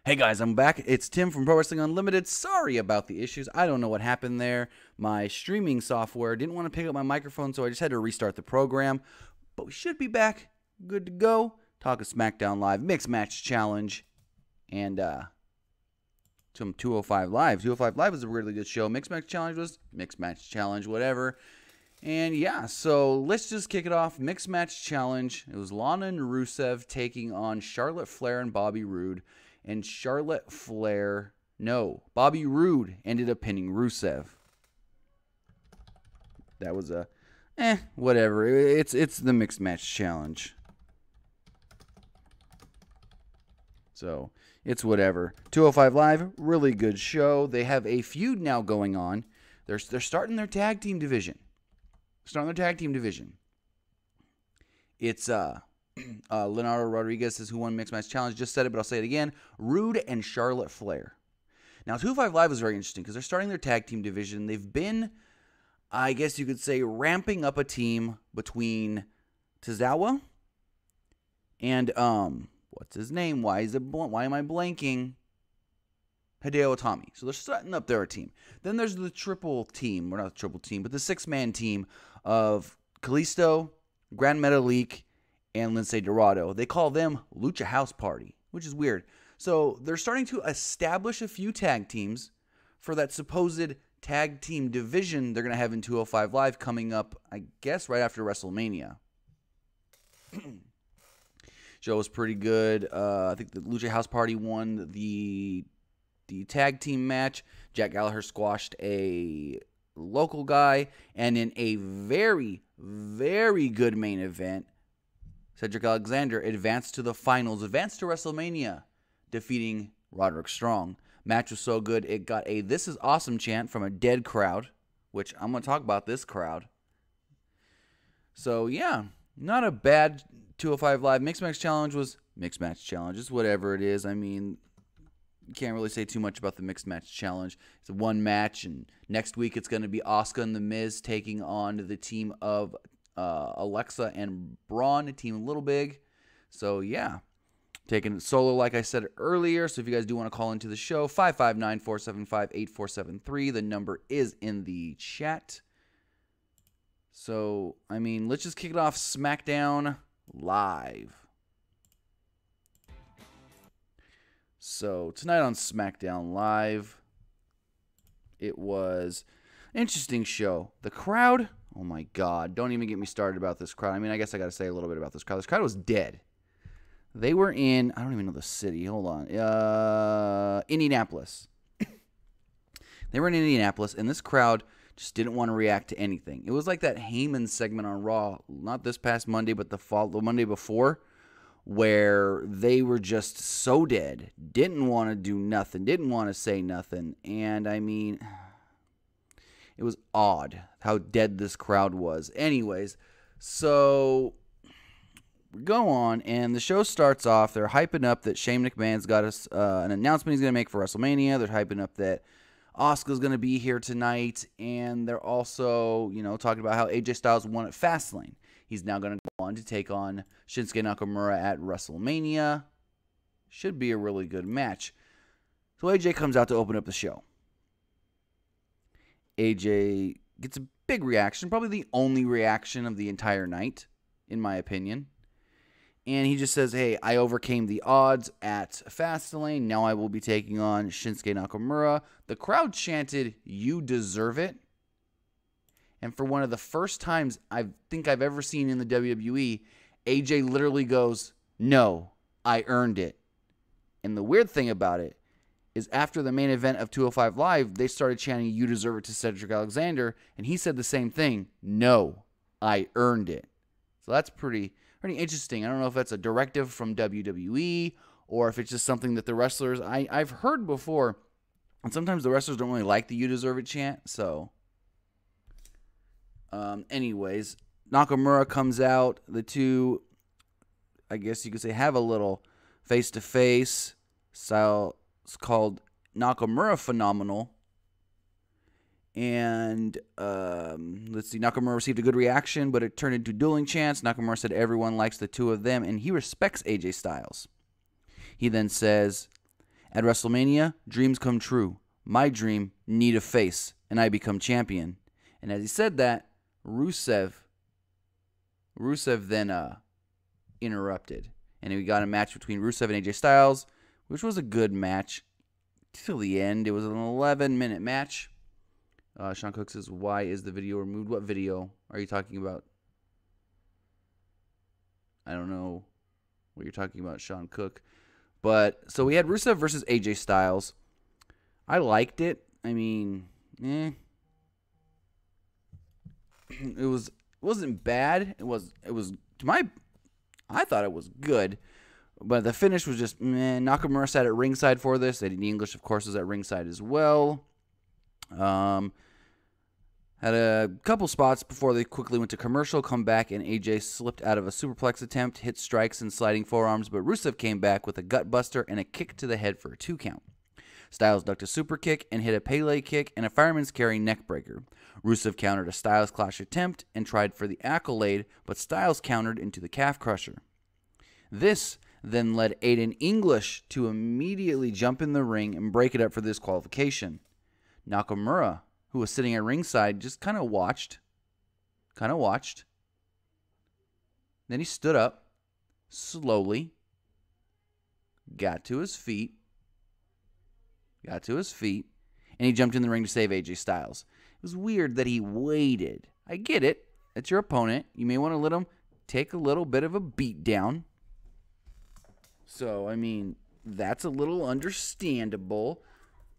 Hey guys, I'm back. It's Tim from Pro Wrestling Unlimited. Sorry about the issues. I don't know what happened there. My streaming software didn't want to pick up my microphone, so I just had to restart the program. But we should be back. Good to go. Talking Smackdown Live, Mixed Match Challenge, and some 205 Live. 205 Live was a really good show. Mixed Match Challenge was Mixed Match Challenge, whatever. And yeah, so let's just kick it off. Mixed Match Challenge. It was Lana and Rusev taking on Charlotte Flair and Bobby Roode. And Bobby Roode ended up pinning Rusev. That was a, whatever. It's the Mixed Match Challenge. So, it's whatever. 205 Live, really good show. They have a feud now going on. They're starting their tag team division. It's, Leonardo Rodriguez is who won Mixed Match Challenge. Just said it, but I'll say it again. Roode and Charlotte Flair. Now, 205 Live is very interesting because they're starting their tag team division. They've been, I guess you could say, ramping up a team between Tozawa and, what's his name? Why am I blanking? Hideo Itami. So they're setting up their team. Then there's the triple team, or not the triple team, but the six-man team of Kalisto, Grand Metalik, and Lince Dorado. They call them Lucha House Party, which is weird. So they're starting to establish a few tag teams for that supposed tag team division they're going to have in 205 Live coming up, I guess, right after WrestleMania. Show was pretty good. I think the Lucha House Party won the tag team match. Jack Gallagher squashed a local guy. And in a very, very good main event, Cedric Alexander advanced to the finals, advanced to WrestleMania, defeating Roderick Strong. Match was so good, it got a "This is awesome" chant from a dead crowd, which I'm going to talk about this crowd. So, yeah, not a bad 205 Live. Mixed Match Challenge was Mixed Match Challenge. It's whatever it is. I mean, you can't really say too much about the Mixed Match Challenge. It's one match, and next week it's going to be Asuka and The Miz taking on the team of Alexa and Braun, team Little Big. So, yeah. Taking it solo, like I said earlier. So, if you guys do want to call into the show, 559-475-8473. The number is in the chat. So, I mean, let's just kick it off. Smackdown Live. So, tonight on Smackdown Live, it was an interesting show. The crowd, oh my God, don't even get me started about this crowd. I mean, I guess I got to say a little bit about this crowd. This crowd was dead. They were in, I don't even know the city. Hold on. Indianapolis. They were in Indianapolis, and this crowd just didn't want to react to anything. It was like that Heyman segment on Raw, not this past Monday, but the Monday before, where they were just so dead, didn't want to do nothing, didn't want to say nothing. And, I mean, it was odd how dead this crowd was. Anyways, so we go on, and the show starts off. They're hyping up that Shane McMahon's got an announcement he's going to make for WrestleMania. They're hyping up that Asuka's going to be here tonight, and they're also, talking about how AJ Styles won at Fastlane. He's now going to go on to take on Shinsuke Nakamura at WrestleMania. Should be a really good match. So AJ comes out to open up the show. AJ gets a big reaction, probably the only reaction of the entire night, in my opinion. And he just says, hey, I overcame the odds at Fastlane. Now I will be taking on Shinsuke Nakamura. The crowd chanted, "You deserve it." And for one of the first times I think I've ever seen in the WWE, AJ literally goes, "No, I earned it." And the weird thing about it is after the main event of 205 Live, they started chanting, "You deserve it" to Cedric Alexander. And he said the same thing. "No, I earned it." So that's pretty interesting. I don't know if that's a directive from WWE or if it's just something that the wrestlers, I've heard before, and sometimes the wrestlers don't really like the "You deserve it" chant. So, anyways, Nakamura comes out. The two, I guess you could say, have a little face-to-face style. It's called Nakamura Phenomenal. And let's see, Nakamura received a good reaction, but it turned into dueling chants. Nakamura said everyone likes the two of them, and he respects AJ Styles. He then says, At WrestleMania, dreams come true. My dream, need a face, and I become champion. And as he said that, Rusev then interrupted. And we got a match between Rusev and AJ Styles, which was a good match till the end. It was an 11-minute match. Sean Cook says, why is the video removed? What video are you talking about? I don't know what you're talking about, Sean Cook. But, so we had Rusev versus AJ Styles. I liked it. I mean, it wasn't bad. I thought it was good. But the finish was just meh. Nakamura sat at ringside for this. Eddie English, of course, was at ringside as well. Had a couple spots before they quickly went to commercial, come back, and AJ slipped out of a superplex attempt, hit strikes and sliding forearms, but Rusev came back with a gutbuster and a kick to the head for a 2 count. Styles ducked a super kick and hit a Pele kick and a fireman's carry neckbreaker. Rusev countered a Styles Clash attempt and tried for the accolade, but Styles countered into the calf crusher. This then led Aiden English to immediately jump in the ring and break it up for this qualification. Nakamura, who was sitting at ringside, just kind of watched. Then he stood up, slowly, got to his feet, and he jumped in the ring to save AJ Styles. It was weird that he waited. I get it. It's your opponent. You may want to let him take a little bit of a beat down. So, I mean, that's a little understandable.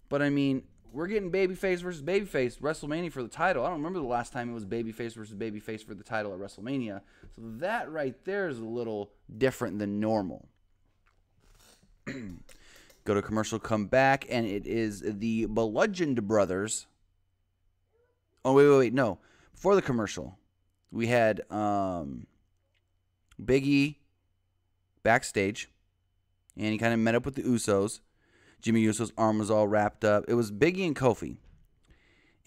But, I mean, we're getting babyface versus babyface WrestleMania for the title. I don't remember the last time it was babyface versus babyface for the title at WrestleMania. So that right there is a little different than normal. Go to commercial, come back, and it is the Bludgeoned Brothers. Oh, wait, no. Before the commercial, we had Big E backstage, and he kind of met up with the Usos. Jimmy Uso's arm was all wrapped up. It was Big E and Kofi.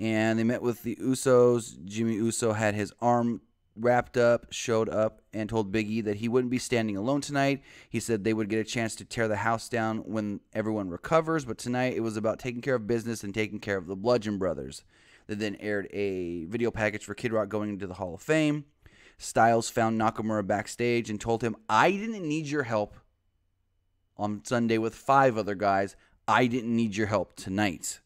And they met with the Usos. Jimmy Uso had his arm wrapped up, showed up, and told Big E that he wouldn't be standing alone tonight. He said they would get a chance to tear the house down when everyone recovers. But tonight it was about taking care of business and taking care of the Bludgeon Brothers. They then aired a video package for Kid Rock going into the Hall of Fame. Styles found Nakamura backstage and told him, I didn't need your help on Sunday with 5 other guys. I didn't need your help tonight.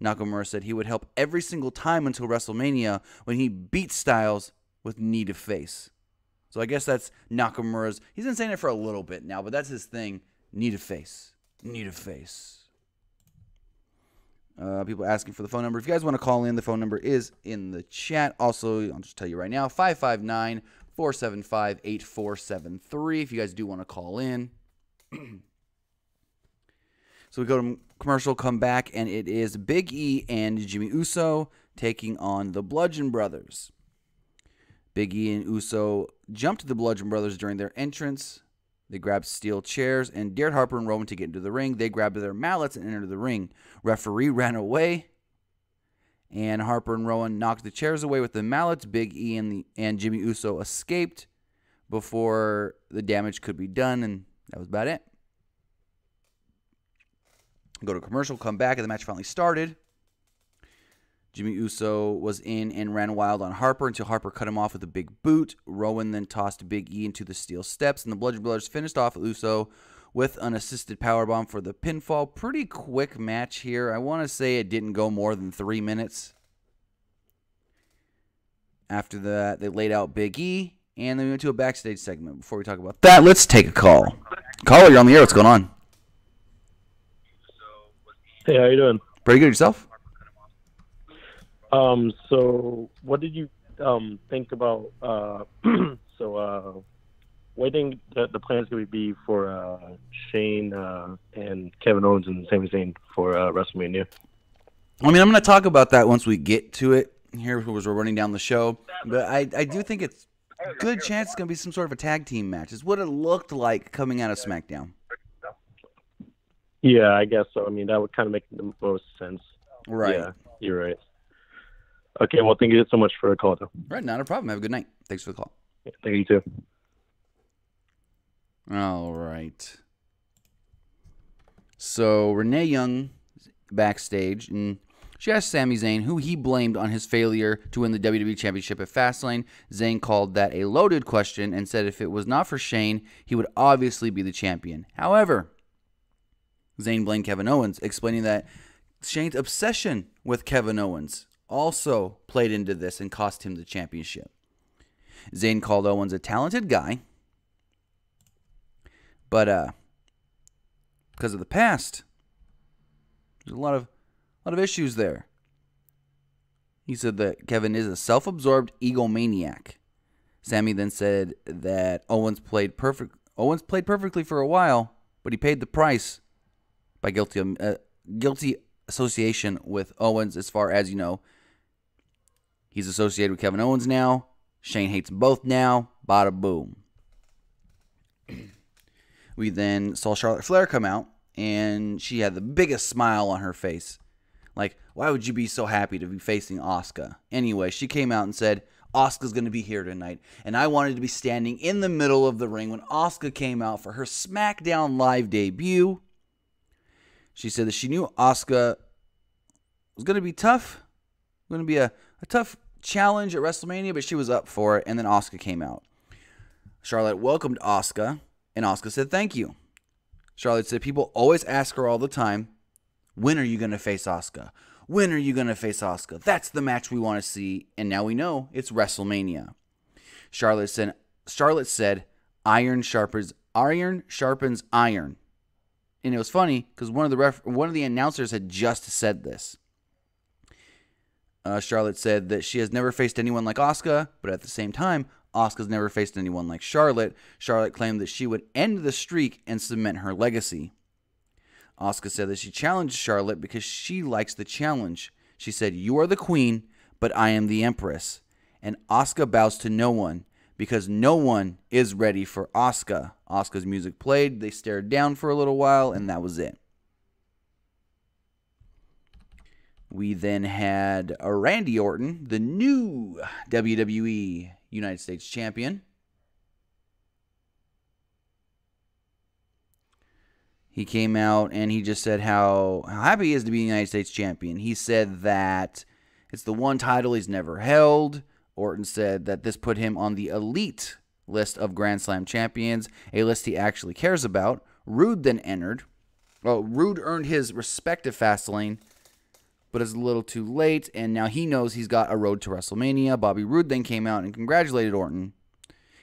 Nakamura said he would help every single time until WrestleMania when he beat Styles with knee to face. So I guess that's Nakamura's. He's been saying it for a little bit now, but that's his thing. Knee to face. Knee to face. People asking for the phone number. If you guys want to call in, the phone number is in the chat. Also, I'll just tell you right now, 559-475-8473 if you guys do want to call in. So we go to commercial, come back, and it is Big E and Jimmy Uso taking on the Bludgeon Brothers. Big E and Uso jumped the Bludgeon Brothers during their entrance. They grabbed steel chairs and dared Harper and Rowan to get into the ring. They grabbed their mallets and entered the ring. Referee ran away, and Harper and Rowan knocked the chairs away with the mallets. Big E and Jimmy Uso escaped before the damage could be done, and that was about it. Go to commercial, come back, and the match finally started. Jimmy Uso was in and ran wild on Harper until Harper cut him off with a big boot. Rowan then tossed Big E into the steel steps, and the Bludgeon Brothers finished off Uso with an assisted powerbomb for the pinfall. Pretty quick match here. I want to say it didn't go more than 3 minutes. After that, they laid out Big E, and then we went to a backstage segment. Before we talk about that, let's take a call. Caller, you're on the air. What's going on? Hey, how you doing? Pretty good. Yourself? So what did you think about what do you think the plans going to be for Shane and Kevin Owens and Sami Zayn for WrestleMania? I mean, I'm going to talk about that once we get to it here as we're running down the show. But I do think it's a good chance it's going to be some sort of a tag team match. It's what it looked like coming out of Smackdown. Yeah, I guess so. I mean, that would kind of make the most sense. Right. Yeah, you're right. Okay, well, thank you so much for the call, though. Right, not a problem. Have a good night. Thanks for the call. Yeah, thank you, too. All right. So Renee Young backstage, and she asked Sami Zayn who he blamed on his failure to win the WWE Championship at Fastlane. Zayn called that a loaded question and said if it was not for Shane, he would obviously be the champion. However, Zayn blamed Kevin Owens, explaining that Shane's obsession with Kevin Owens also played into this and cost him the championship. Zayn called Owens a talented guy, but because of the past, there's a lot of issues there. He said that Kevin is a self-absorbed egomaniac. Sami then said that Owens played perfectly for a while, but he paid the price by guilty association with Owens. As far as you know, he's associated with Kevin Owens now. Shane hates them both now. Bada boom. We then saw Charlotte Flair come out, and she had the biggest smile on her face. Like, why would you be so happy to be facing Asuka? Anyway, she came out and said, Asuka's going to be here tonight. And I wanted to be standing in the middle of the ring when Asuka came out for her Smackdown Live debut. She said that she knew Asuka was going to be tough. Going to be a tough challenge at WrestleMania, but she was up for it. And then Asuka came out. Charlotte welcomed Asuka, and Asuka said thank you. Charlotte said people always ask her all the time, when are you going to face Asuka? When are you going to face Asuka? That's the match we want to see, and now we know it's WrestleMania. Charlotte said iron sharpens iron. And it was funny because one of the announcers had just said this. Charlotte said that she has never faced anyone like Asuka, but at the same time, Asuka's never faced anyone like Charlotte. Charlotte claimed that she would end the streak and cement her legacy. Asuka said that she challenged Charlotte because she likes the challenge. She said, "You are the queen, but I am the empress." And Asuka bows to no one because no one is ready for Asuka. Asuka's music played, they stared down for a little while, and that was it. We then had Randy Orton, the new WWE United States Champion. He came out and he just said how happy he is to be the United States Champion. He said that it's the one title he's never held. Orton said that this put him on the elite list of Grand Slam champions, a list he actually cares about. Rude then entered. Well, Rude earned his respect at Fastlane, but it's a little too late, and now he knows he's got a road to WrestleMania. Bobby Roode then came out and congratulated Orton.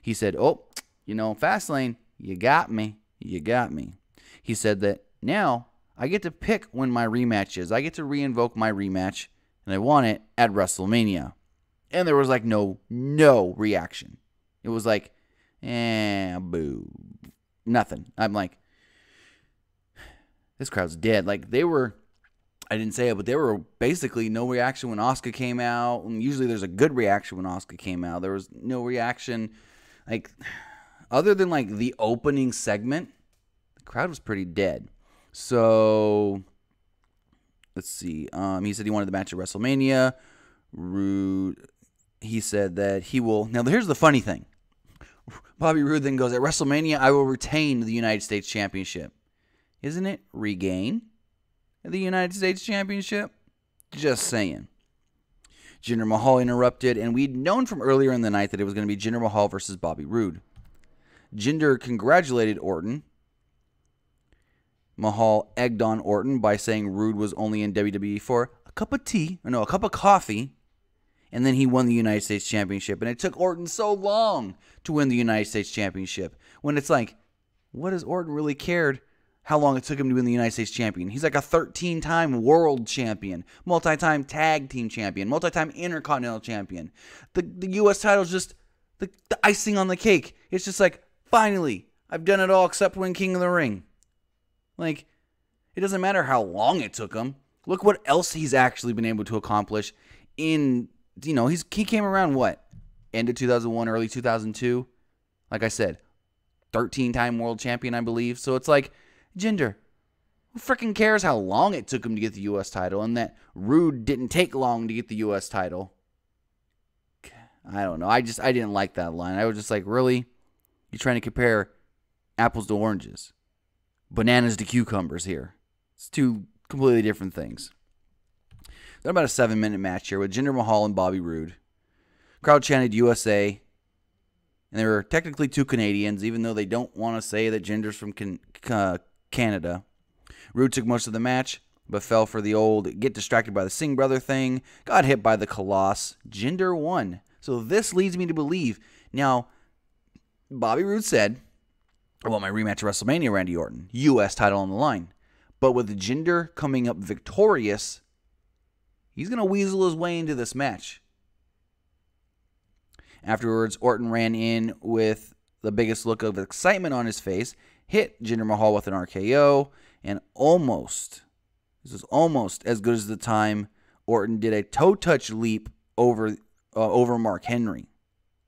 He said, Fastlane, you got me. You got me. He said that now I get to pick when my rematch is. I get to reinvoke my rematch, and I want it at WrestleMania. And there was like no reaction. It was like, boo. Nothing. I'm like, this crowd's dead. Like I didn't say it, but there were basically no reaction when Asuka came out. And usually there's a good reaction when Asuka came out. There was no reaction. Like, other than like the opening segment, the crowd was pretty dead. So, let's see. He said he wanted the match at WrestleMania. Rude. He said that he will. Now, here's the funny thing. Bobby Roode then goes, at WrestleMania, I will retain the United States Championship. Isn't it regain the United States Championship? Just saying. Jinder Mahal interrupted, and we'd known from earlier in the night that it was going to be Jinder Mahal versus Bobby Roode. Jinder congratulated Orton. Mahal egged on Orton by saying Roode was only in WWE for a cup of coffee, and then he won the United States Championship. And it took Orton so long to win the United States Championship. When it's like, what has Orton really cared how long it took him to win the United States Champion? He's like a 13-time world champion, multi-time tag team champion, multi-time intercontinental champion. The U.S. title is just the icing on the cake. It's just like, finally, I've done it all except win King of the Ring. Like, it doesn't matter how long it took him. Look what else he's actually been able to accomplish in, he came around end of 2001, early 2002. Like I said, 13-time world champion, I believe. So it's like, Jinder, who freaking cares how long it took him to get the U.S. title and that Rude didn't take long to get the U.S. title? I don't know. I didn't like that line. I was just like, really? You're trying to compare apples to oranges? Bananas to cucumbers here. It's two completely different things. They're about a 7-minute match here with Jinder Mahal and Bobby Roode. Crowd chanted USA. And they were technically two Canadians, even though they don't want to say that Jinder's from Canada. Roode took most of the match, but fell for the old get distracted by the Singh brother thing, got hit by the Colossus. Jinder won. So this leads me to believe. Now, Bobby Roode said, I want my rematch at WrestleMania, Randy Orton. U.S. title on the line. But with Jinder coming up victorious, he's going to weasel his way into this match. Afterwards, Orton ran in with the biggest look of excitement on his face, hit Jinder Mahal with an RKO, and this was almost as good as the time Orton did a toe touch leap over Mark Henry.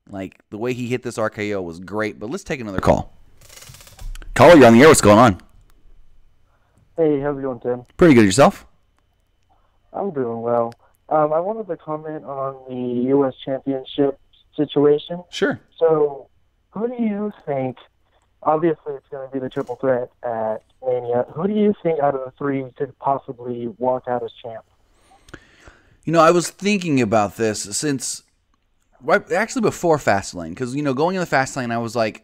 Like, the way he hit this RKO was great, but let's take another call. Caller, you're on the air. What's going on? Hey, how's it going, Tim? Pretty good. Yourself? I'm doing well. I wanted to comment on the U.S. Championship situation. Sure. So, who do you think, obviously it's going to be the triple threat at Mania, who do you think out of the three could possibly walk out as champ? You know, I was thinking about this since, actually before Fastlane, because, going in the Fastlane, I was like,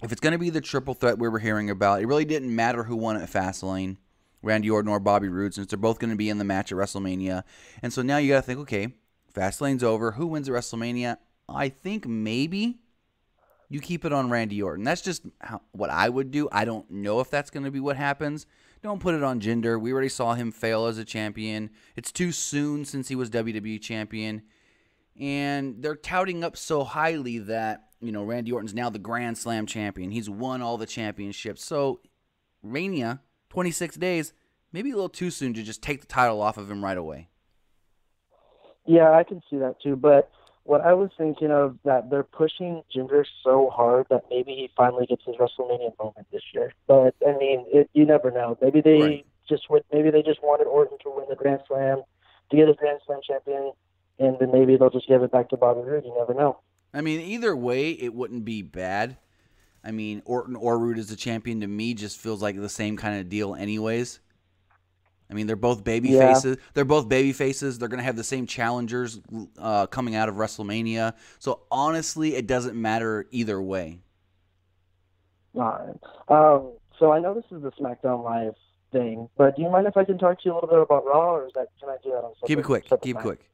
if it's going to be the triple threat we were hearing about, it really didn't matter who won at Fastlane, Randy Orton or Bobby Roode, since they're both going to be in the match at WrestleMania. And so now you got to think, okay, Fastlane's over. Who wins at WrestleMania? I think maybe you keep it on Randy Orton. That's just what I would do. I don't know if that's going to be what happens. Don't put it on Jinder. We already saw him fail as a champion. It's too soon since he was WWE champion. And they're touting up so highly that, Randy Orton's now the Grand Slam champion. He's won all the championships. So, Mania, 26 days, maybe a little too soon to just take the title off of him right away. Yeah, I can see that too. But what I was thinking of, that they're pushing Jinder so hard that maybe he finally gets his WrestleMania moment this year. But, I mean, you never know. Maybe they just wanted Orton to win the Grand Slam, to get his Grand Slam champion, and then maybe they'll just give it back to Bobby Roode. You never know. I mean, either way, it wouldn't be bad. I mean, Orton or Roode as the champion to me just feels like the same kind of deal anyways. I mean, they're both baby faces. They're both baby faces. They're going to have the same challengers coming out of WrestleMania. So, honestly, it doesn't matter either way. All right. So, I know this is the Smackdown Live thing, but do you mind if I can talk to you a little bit about Raw, or can I do that on something? Keep it quick.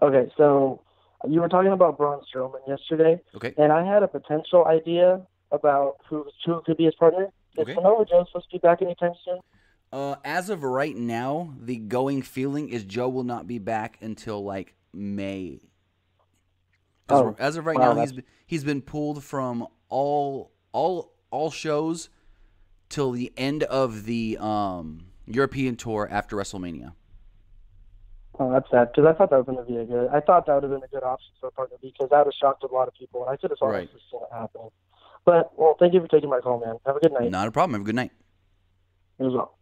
Okay, so you were talking about Braun Strowman yesterday, and I had a potential idea about who could be his partner. Is Samoa Joe supposed to be back anytime soon? As of right now, the going feeling is Joe will not be back until like May. As of right now, he's been pulled from all shows till the end of the European tour after WrestleMania. Oh, that's sad, because I thought that was going to be I thought that would have been a good option for a partner, because that would have shocked a lot of people, and I could have honestly seen it happening. But, well, thank you for taking my call, man. Have a good night. Not a problem. Have a good night. You as well.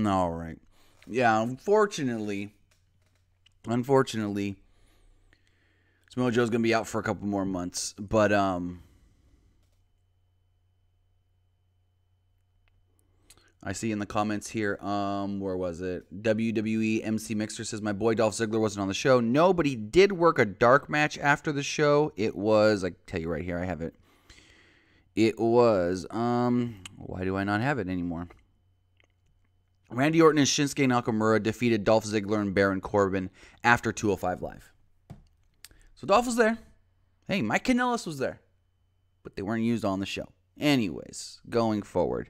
All right. Yeah, unfortunately, Samoa Joe's going to be out for a couple more months, but I see in the comments here, where was it? WWE MC Mixer says, my boy Dolph Ziggler wasn't on the show. No, but he did work a dark match after the show. It was, I tell you right here, I have it. It was, why do I not have it anymore? Randy Orton and Shinsuke Nakamura defeated Dolph Ziggler and Baron Corbin after 205 Live. So Dolph was there. Hey, Mike Kanellis was there. But they weren't used on the show. Anyways, going forward.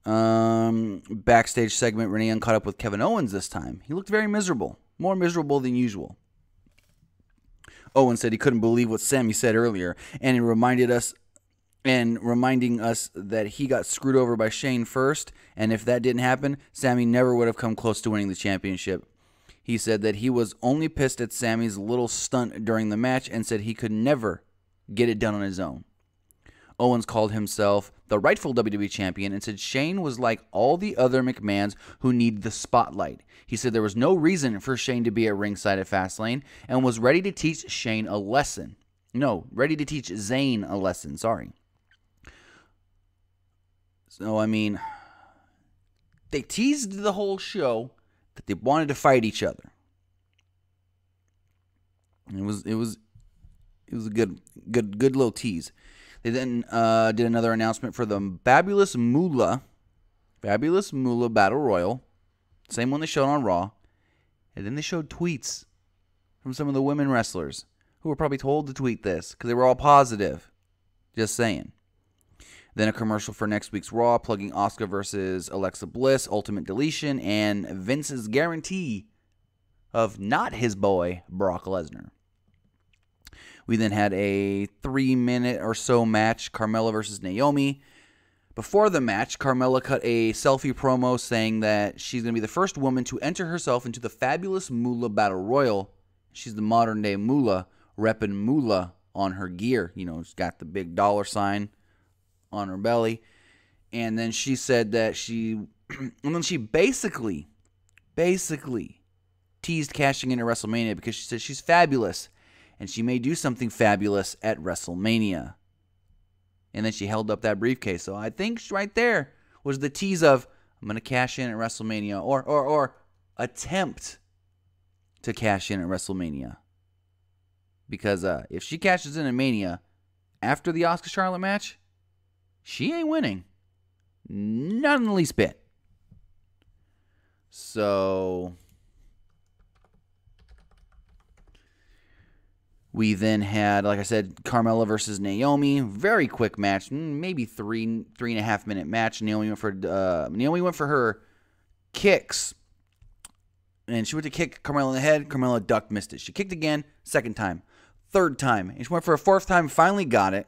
Backstage segment, Renee Young caught up with Kevin Owens this time. He looked very miserable. More miserable than usual. Owens said he couldn't believe what Sammy said earlier, and it reminding us that he got screwed over by Shane first, and if that didn't happen, Sammy never would have come close to winning the championship. He said that he was only pissed at Sammy's little stunt during the match and said he could never get it done on his own. Owens called himself the rightful WWE champion and said Shane was like all the other McMahons who need the spotlight. He said there was no reason for Shane to be at ringside at Fastlane and was ready to teach Shane a lesson. No, ready to teach Zayn a lesson, sorry. So, I mean, they teased the whole show that they wanted to fight each other. And it was a good little tease. They then did another announcement for the Fabulous Moolah Battle Royal. Same one they showed on Raw. And then they showed tweets from some of the women wrestlers who were probably told to tweet this because they were all positive. Just saying. Then a commercial for next week's Raw plugging Asuka versus Alexa Bliss, Ultimate Deletion, and Vince's guarantee of not his boy, Brock Lesnar. We then had a 3-minute or so match, Carmella versus Naomi. Before the match, Carmella cut a selfie promo saying that she's going to be the first woman to enter herself into the Fabulous Moolah Battle Royal. She's the modern-day Moolah, repping Moolah on her gear. You know, she's got the big dollar sign on her belly. And then she said that and then she basically teased cashing in at WrestleMania because she said she's fabulous and she may do something fabulous at WrestleMania. And then she held up that briefcase. So I think right there was the tease of, I'm going to cash in at WrestleMania or attempt to cash in at WrestleMania. Because if she cashes in at Mania after the Asuka Charlotte match, she ain't winning. Not in the least bit. So we then had, like I said, Carmella versus Naomi. Very quick match, maybe 3.5 minute match. Naomi went for her kicks, and she went to kick Carmella in the head. Carmella ducked, missed it. She kicked again, second time, third time, and she went for a fourth time. Finally got it,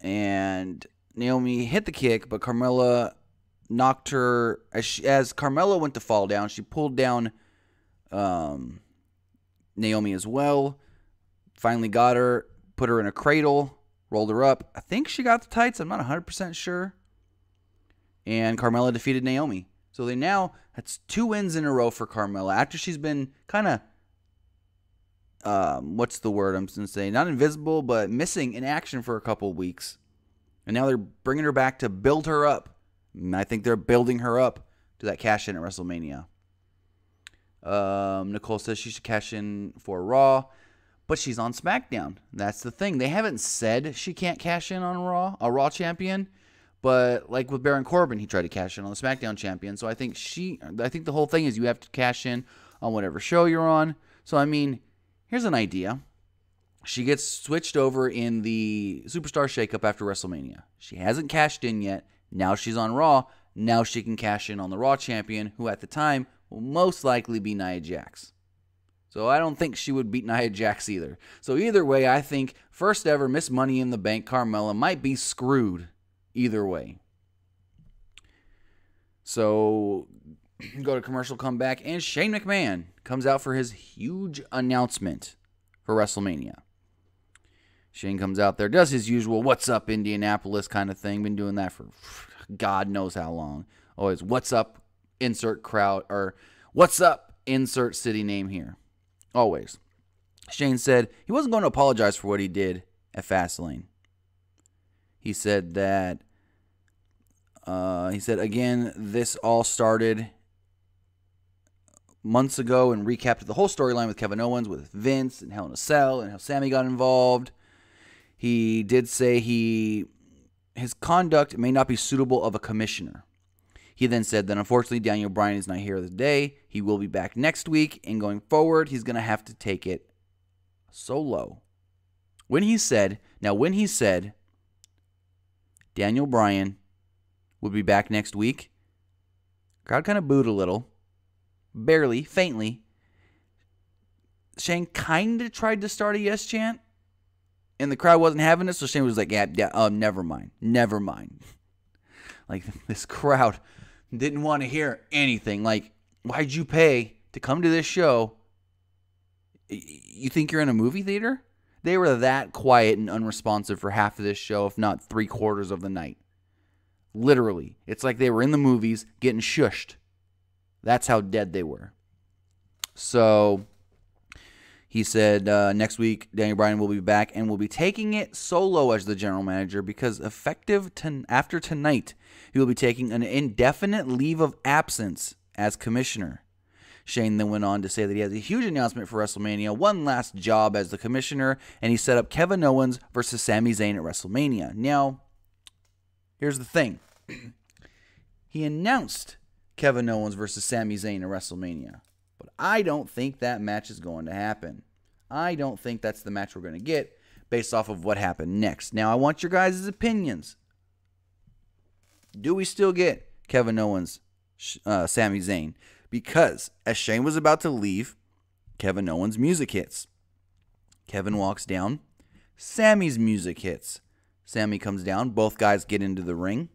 and Naomi hit the kick, but Carmella knocked her as Carmella went to fall down. She pulled down Naomi as well. Finally got her, put her in a cradle, rolled her up. I think she got the tights. I'm not 100% sure. And Carmella defeated Naomi. So that's 2 wins in a row for Carmella after she's been kind of, what's the word I'm going to say? Not invisible, but missing in action for a couple of weeks. And now they're bringing her back to build her up. And I think they're building her up to that cash in at WrestleMania. Nicole says she should cash in for Raw, but she's on Smackdown. That's the thing. They haven't said she can't cash in on Raw, a Raw champion, but like with Baron Corbin, he tried to cash in on the Smackdown champion. So I think the whole thing is you have to cash in on whatever show you're on. So I mean, here's an idea. She gets switched over in the Superstar Shakeup after WrestleMania. She hasn't cashed in yet. Now she's on Raw. Now she can cash in on the Raw champion, who at the time will most likely be Nia Jax. So I don't think she would beat Nia Jax either. So either way, I think first ever Miss Money in the Bank Carmella might be screwed either way. So go to commercial, come back, and Shane McMahon comes out for his huge announcement for WrestleMania. Shane comes out there, does his usual what's up Indianapolis kind of thing. Been doing that for God knows how long. Always what's up, insert crowd, or what's up, insert city name here. Always. Shane said he wasn't going to apologize for what he did at Fastlane. He said that, again, this all started months ago and recapped the whole storyline with Kevin Owens, with Vince and Hell in a Cell and how Sammy got involved. He did say his conduct may not be suitable of a commissioner. He then said that unfortunately Daniel Bryan is not here today. He will be back next week, and going forward, he's going to have to take it solo. When he said Daniel Bryan would be back next week, crowd kind of booed a little, barely, faintly. Shane kind of tried to start a yes chant, and the crowd wasn't having it, so Shane was like, yeah, never mind. Like, this crowd didn't want to hear anything. Like, why'd you pay to come to this show? You think you're in a movie theater? They were that quiet and unresponsive for half of this show, if not 3/4 of the night. Literally. It's like they were in the movies getting shushed. That's how dead they were. So He said next week Daniel Bryan will be back and will be taking it solo as the general manager because effective after tonight, he will be taking an indefinite leave of absence as commissioner. Shane then went on to say that he has a huge announcement for WrestleMania, one last job as the commissioner, and he set up Kevin Owens versus Sami Zayn at WrestleMania. Now, here's the thing. He announced Kevin Owens versus Sami Zayn at WrestleMania. But I don't think that match is going to happen. I don't think that's the match we're going to get based off of what happened next. Now, I want your guys' opinions. Do we still get Kevin Owens, Sami Zayn? Because as Shane was about to leave, Kevin Owens' music hits. Kevin walks down. Sami's music hits. Sami comes down. Both guys get into the ring.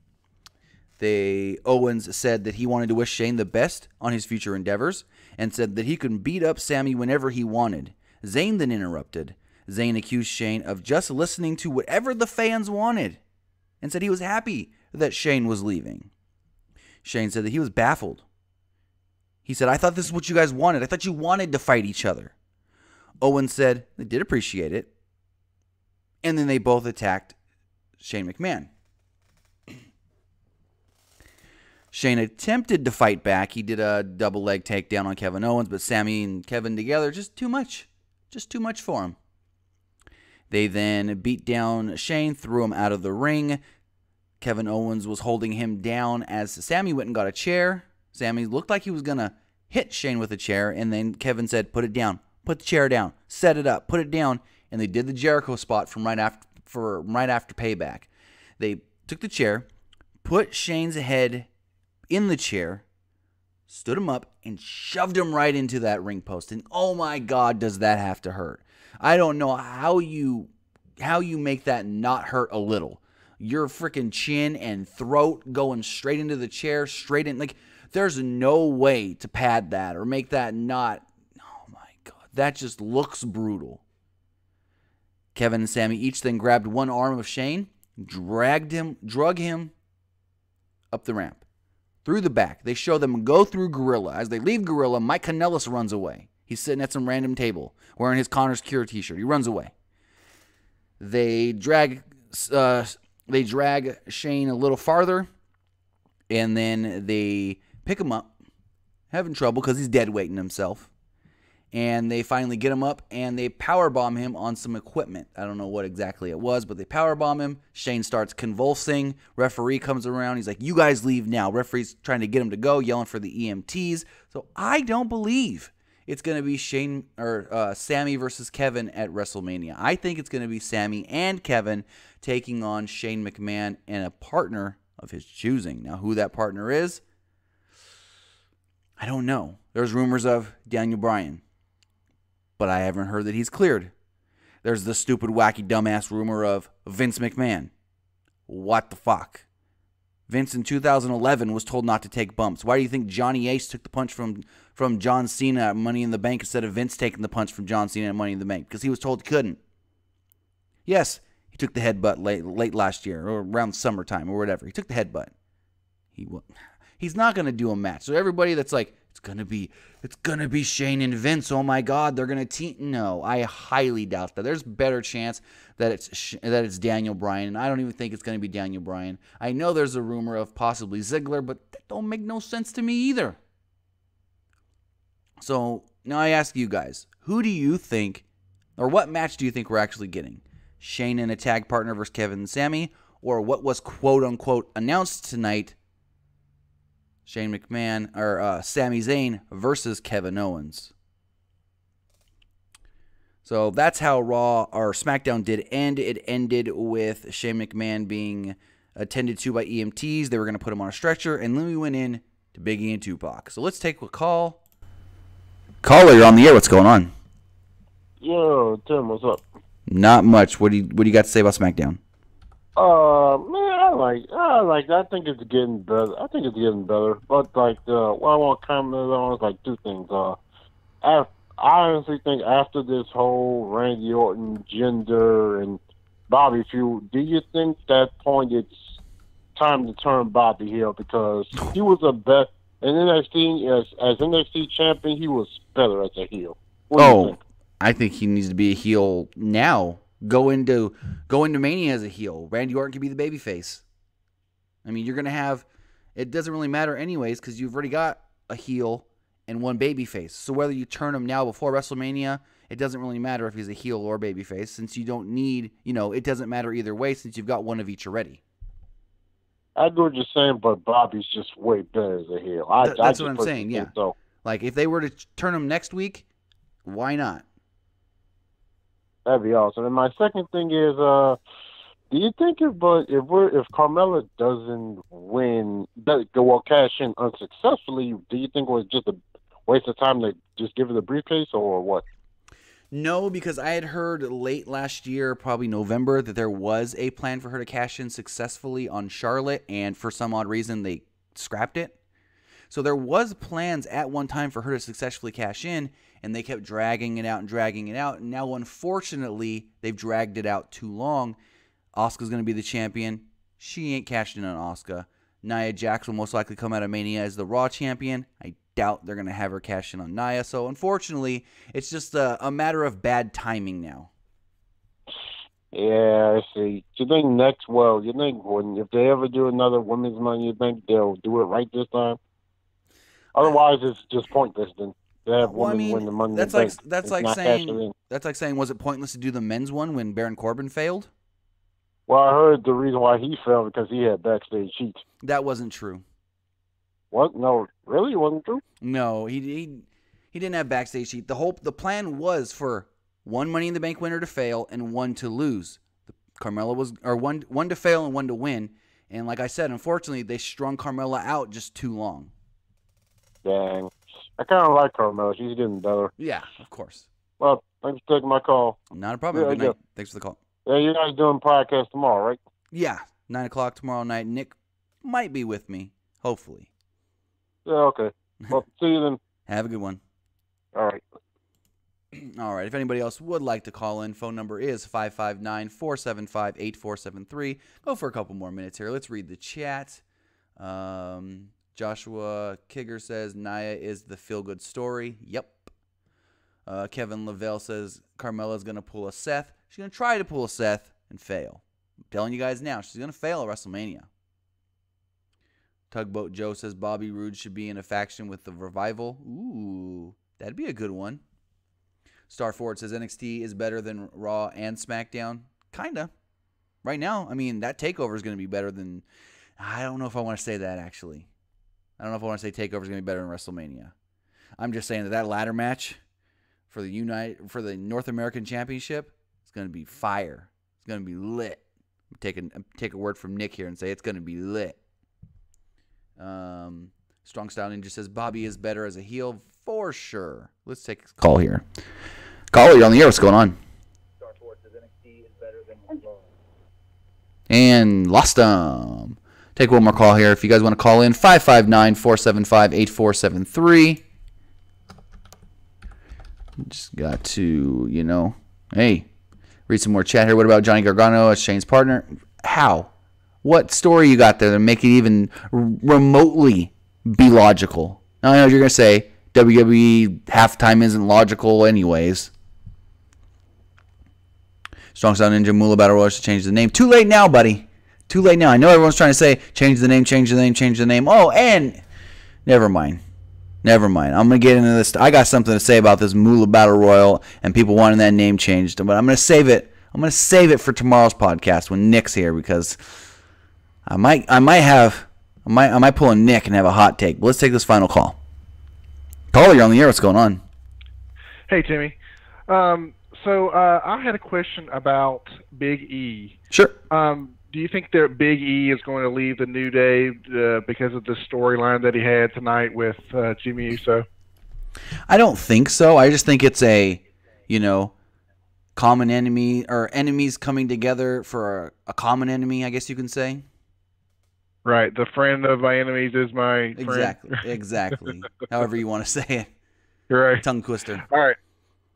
Owens said that he wanted to wish Shane the best on his future endeavors and said that he could beat up Sami whenever he wanted. Zayn then interrupted. Zayn accused Shane of just listening to whatever the fans wanted and said he was happy that Shane was leaving. Shane said that he was baffled. He said, I thought this is what you guys wanted. I thought you wanted to fight each other. Owens said they did appreciate it. And then they both attacked Shane McMahon. Shane attempted to fight back. He did a double leg takedown on Kevin Owens, but Sami and Kevin together, just too much. Just too much for him. They then beat down Shane, threw him out of the ring. Kevin Owens was holding him down as Sami went and got a chair. Sami looked like he was going to hit Shane with a chair, and then Kevin said, put it down. Put the chair down. Set it up. Put it down. And they did the Jericho spot from right after Payback. They took the chair, put Shane's head in the chair, stood him up, and shoved him right into that ring post. And oh my God, does that have to hurt. I don't know how you make that not hurt a little. Your freaking chin and throat going straight into the chair, straight in. Like, there's no way to pad that or make that not. Oh my God, that just looks brutal. Kevin and Sami each then grabbed one arm of Shane, drug him up the ramp. Through the back. They show them go through Gorilla. As they leave Gorilla, Mike Kanellis runs away. He's sitting at some random table wearing his Connor's Cure t-shirt. He runs away. They drag Shane a little farther, and then they pick him up, having trouble because he's dead weighting himself. And they finally get him up, and they powerbomb him on some equipment. I don't know what exactly it was, but they powerbomb him. Shane starts convulsing. Referee comes around. He's like, you guys leave now. Referee's trying to get him to go, yelling for the EMTs. So I don't believe it's going to be Sami versus Kevin at WrestleMania. I think it's going to be Sami and Kevin taking on Shane McMahon and a partner of his choosing. Now, who that partner is, I don't know. There's rumors of Daniel Bryan, but I haven't heard that he's cleared. There's the stupid, wacky, dumbass rumor of Vince McMahon. What the fuck? Vince in 2011 was told not to take bumps. Why do you think Johnny Ace took the punch from John Cena at Money in the Bank instead of Vince taking the punch from John Cena at Money in the Bank? Because he was told he couldn't. Yes, he took the headbutt late last year or around summertime or whatever. He took the headbutt. He's not going to do a match. So everybody that's like, it's gonna be Shane and Vince. Oh my God, they're gonna team. No, I highly doubt that. There's a better chance that it's Daniel Bryan, and I don't even think it's gonna be Daniel Bryan. I know there's a rumor of possibly Ziggler, but that don't make no sense to me either. So now I ask you guys, who do you think, or what match do you think we're actually getting? Shane and a tag partner versus Kevin and Sami, or what was quote unquote announced tonight? Shane McMahon or Sami Zayn versus Kevin Owens. So that's how Raw or SmackDown did end. It ended with Shane McMahon being attended to by EMTs. They were going to put him on a stretcher, and then we went in to Big E and Tupac. So let's take a call. Caller, you're on the air. What's going on? Yo, Tim, what's up? Not much. What do you got to say about SmackDown? Man, I like that. I think it's getting better. But what I want to comment on is two things. I honestly think after this whole Randy Orton, Jinder, and Bobby feud, do you think that point it's time to turn Bobby heel because he was a bet in NXT as NXT champion, he was better as a heel. What do you think? I think he needs to be a heel now. Go into Mania as a heel. Randy Orton can be the babyface. I mean, you're going to have... It doesn't really matter anyways because you've already got a heel and one babyface. So whether you turn him now before WrestleMania, it doesn't really matter if he's a heel or babyface since you don't need... it doesn't matter either way since you've got one of each already. I get what you're saying, but Bobby's just way better as a heel. That's what I'm saying, yeah. So. Like, if they were to turn him next week, why not? That'd be awesome. And my second thing is, do you think if Carmella doesn't win, cash in unsuccessfully, do you think it was just a waste of time to just give her the briefcase or what? No, because I had heard late last year, probably November, that there was a plan for her to cash in successfully on Charlotte, and for some odd reason they scrapped it. So there was plans at one time for her to successfully cash in, and they kept dragging it out. And now, unfortunately, they've dragged it out too long. Asuka's going to be the champion. She ain't cashed in on Asuka. Nia Jax will most likely come out of Mania as the Raw champion. I doubt they're going to have her cash in on Nia. So, unfortunately, it's just a matter of bad timing now. Yeah, I see. Do you think if they ever do another Women's Money, you think they'll do it right this time? Otherwise, it's just pointless then. To have women win the Money. That's like saying, was it pointless to do the men's one when Baron Corbin failed? Well, I heard the reason why he failed because he had backstage sheets. That wasn't true. What? No, really, it wasn't true. No, he didn't have backstage sheet. The plan was for one Money in the Bank winner to fail and one to lose. Carmella was one to fail and one to win. And like I said, unfortunately, they strung Carmella out just too long. Dang. I kind of like Carmella. She's getting better. Yeah, of course. Well, thanks for taking my call. Not a problem. Good night. Thanks for the call. Yeah, you guys doing podcast tomorrow, right? Yeah, 9 o'clock tomorrow night. Nick might be with me, hopefully. Yeah, okay. Well, see you then. Have a good one. All right. All right. If anybody else would like to call in, phone number is 559-475-8473. Go for a couple more minutes here. Let's read the chat. Joshua Kigger says, Nia is the feel-good story. Yep. Kevin Lavelle says, Carmella's going to pull a Seth. She's going to try to pull a Seth and fail. I'm telling you guys now, she's going to fail at WrestleMania. Tugboat Joe says, Bobby Roode should be in a faction with the Revival. Ooh, that'd be a good one. Star Ford says, NXT is better than Raw and SmackDown. Kinda. Right now, I mean, that TakeOver is going to be better than... I don't know if I want to say that, actually. I don't know if I want to say TakeOver is going to be better than WrestleMania. I'm just saying that ladder match for the North American Championship is going to be fire. It's going to be lit. Take a word from Nick here and say it's going to be lit. Strong Style Ninja says Bobby is better as a heel for sure. Let's take a call here. Caller, you're on the air. What's going on? And lost them. Take one more call here. If you guys want to call in, 559-475-8473. Just got to, hey, read some more chat here. What about Johnny Gargano as Shane's partner? How? What story you got there that make it even remotely be logical? Now, I know you're going to say WWE halftime isn't logical anyways. Strong Sound Ninja Moolah Battle Royale should change the name. Too late now, buddy. Too late now. I know everyone's trying to say change the name, change the name, change the name. Oh, and never mind. I'm going to get into this. I got something to say about this Moolah Battle Royal and people wanting that name changed. But I'm going to save it. I'm going to save it for tomorrow's podcast when Nick's here because I might pull a Nick and have a hot take. But let's take this final call. Caller, you're on the air. What's going on? Hey, Timmy. So I had a question about Big E. Sure. Do you think that Big E is going to leave the New Day because of the storyline that he had tonight with Jimmy Uso? I don't think so. I just think it's a, common enemy or enemies coming together for a common enemy, I guess you can say. Right. The friend of my enemies is my friend. Exactly. However you want to say it. You're right. Tongue twister. All right.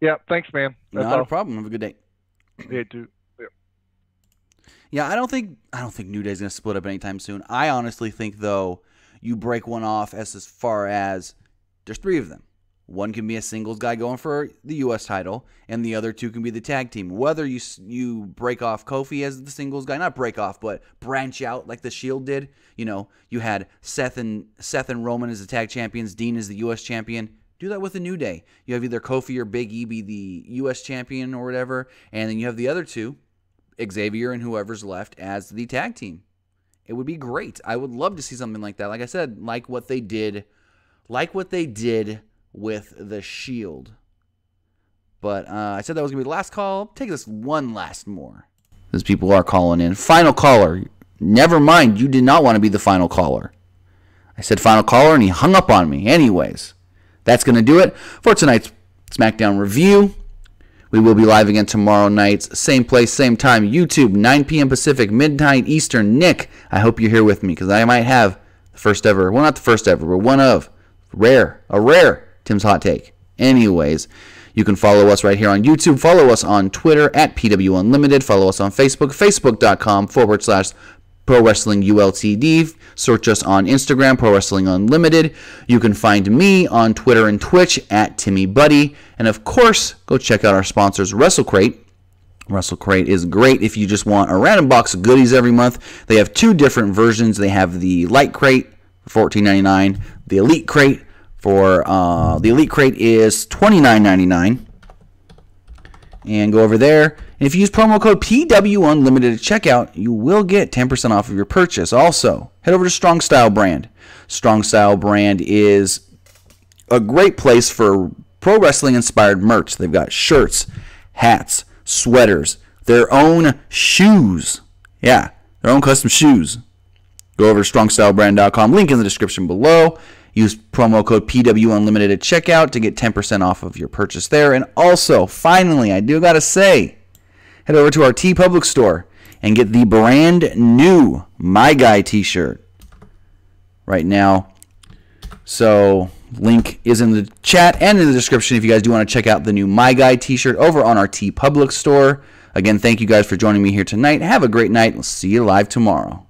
Yeah, thanks, man. That's Not all. a problem. Have a good day. Yeah, too. Yeah, I don't think New Day's going to split up anytime soon. I honestly think, though, you break one off as far as there's three of them. One can be a singles guy going for the U.S. title, and the other two can be the tag team. Whether you break off Kofi as the singles guy, not break off, but branch out like the Shield did. You know, you had Seth and Roman as the tag champions, Dean as the U.S. champion. Do that with the New Day. You have either Kofi or Big E be the U.S. champion or whatever, and then you have the other two, Xavier and whoever's left, as the tag team. It would be great. I would love to see something like that. Like I said, like what they did with the Shield. But I said that was going to be the last call. Take this one last more, as people are calling in. Final caller. Never mind, you did not want to be the final caller. I said final caller, and he hung up on me. Anyways, that's going to do it for tonight's SmackDown review. We will be live again tomorrow night, same place, same time, YouTube, 9 p.m. Pacific, midnight Eastern. Nick, I hope you're here with me, because I might have the first ever, well, not the first ever, but one of, a rare Tim's Hot Take. Anyways, you can follow us right here on YouTube. Follow us on Twitter at PWUnlimited. Follow us on Facebook, facebook.com/Pro Wrestling ULTD. Search us on Instagram, Pro Wrestling Unlimited. You can find me on Twitter and Twitch at TimmyBuddy. And of course, go check out our sponsors, WrestleCrate. WrestleCrate is great if you just want a random box of goodies every month. They have two different versions. They have the Light Crate for $14.99. The Elite Crate the Elite Crate is $29.99. And go over there. And if you use promo code PWUnlimited at checkout, you will get 10% off of your purchase. Also, head over to Strong Style Brand. Strong Style Brand is a great place for pro wrestling inspired merch. They've got shirts, hats, sweaters, their own shoes. Yeah, their own custom shoes. Go over to strongstylebrand.com. Link in the description below. Use promo code PWUnlimited at checkout to get 10% off of your purchase there. And also, finally, I do got to say, head over to our TeePublic store and get the brand new My Guy t-shirt right now. So, link is in the chat and in the description if you guys do want to check out the new My Guy t-shirt over on our TeePublic store. Again, thank you guys for joining me here tonight. Have a great night. We'll see you live tomorrow.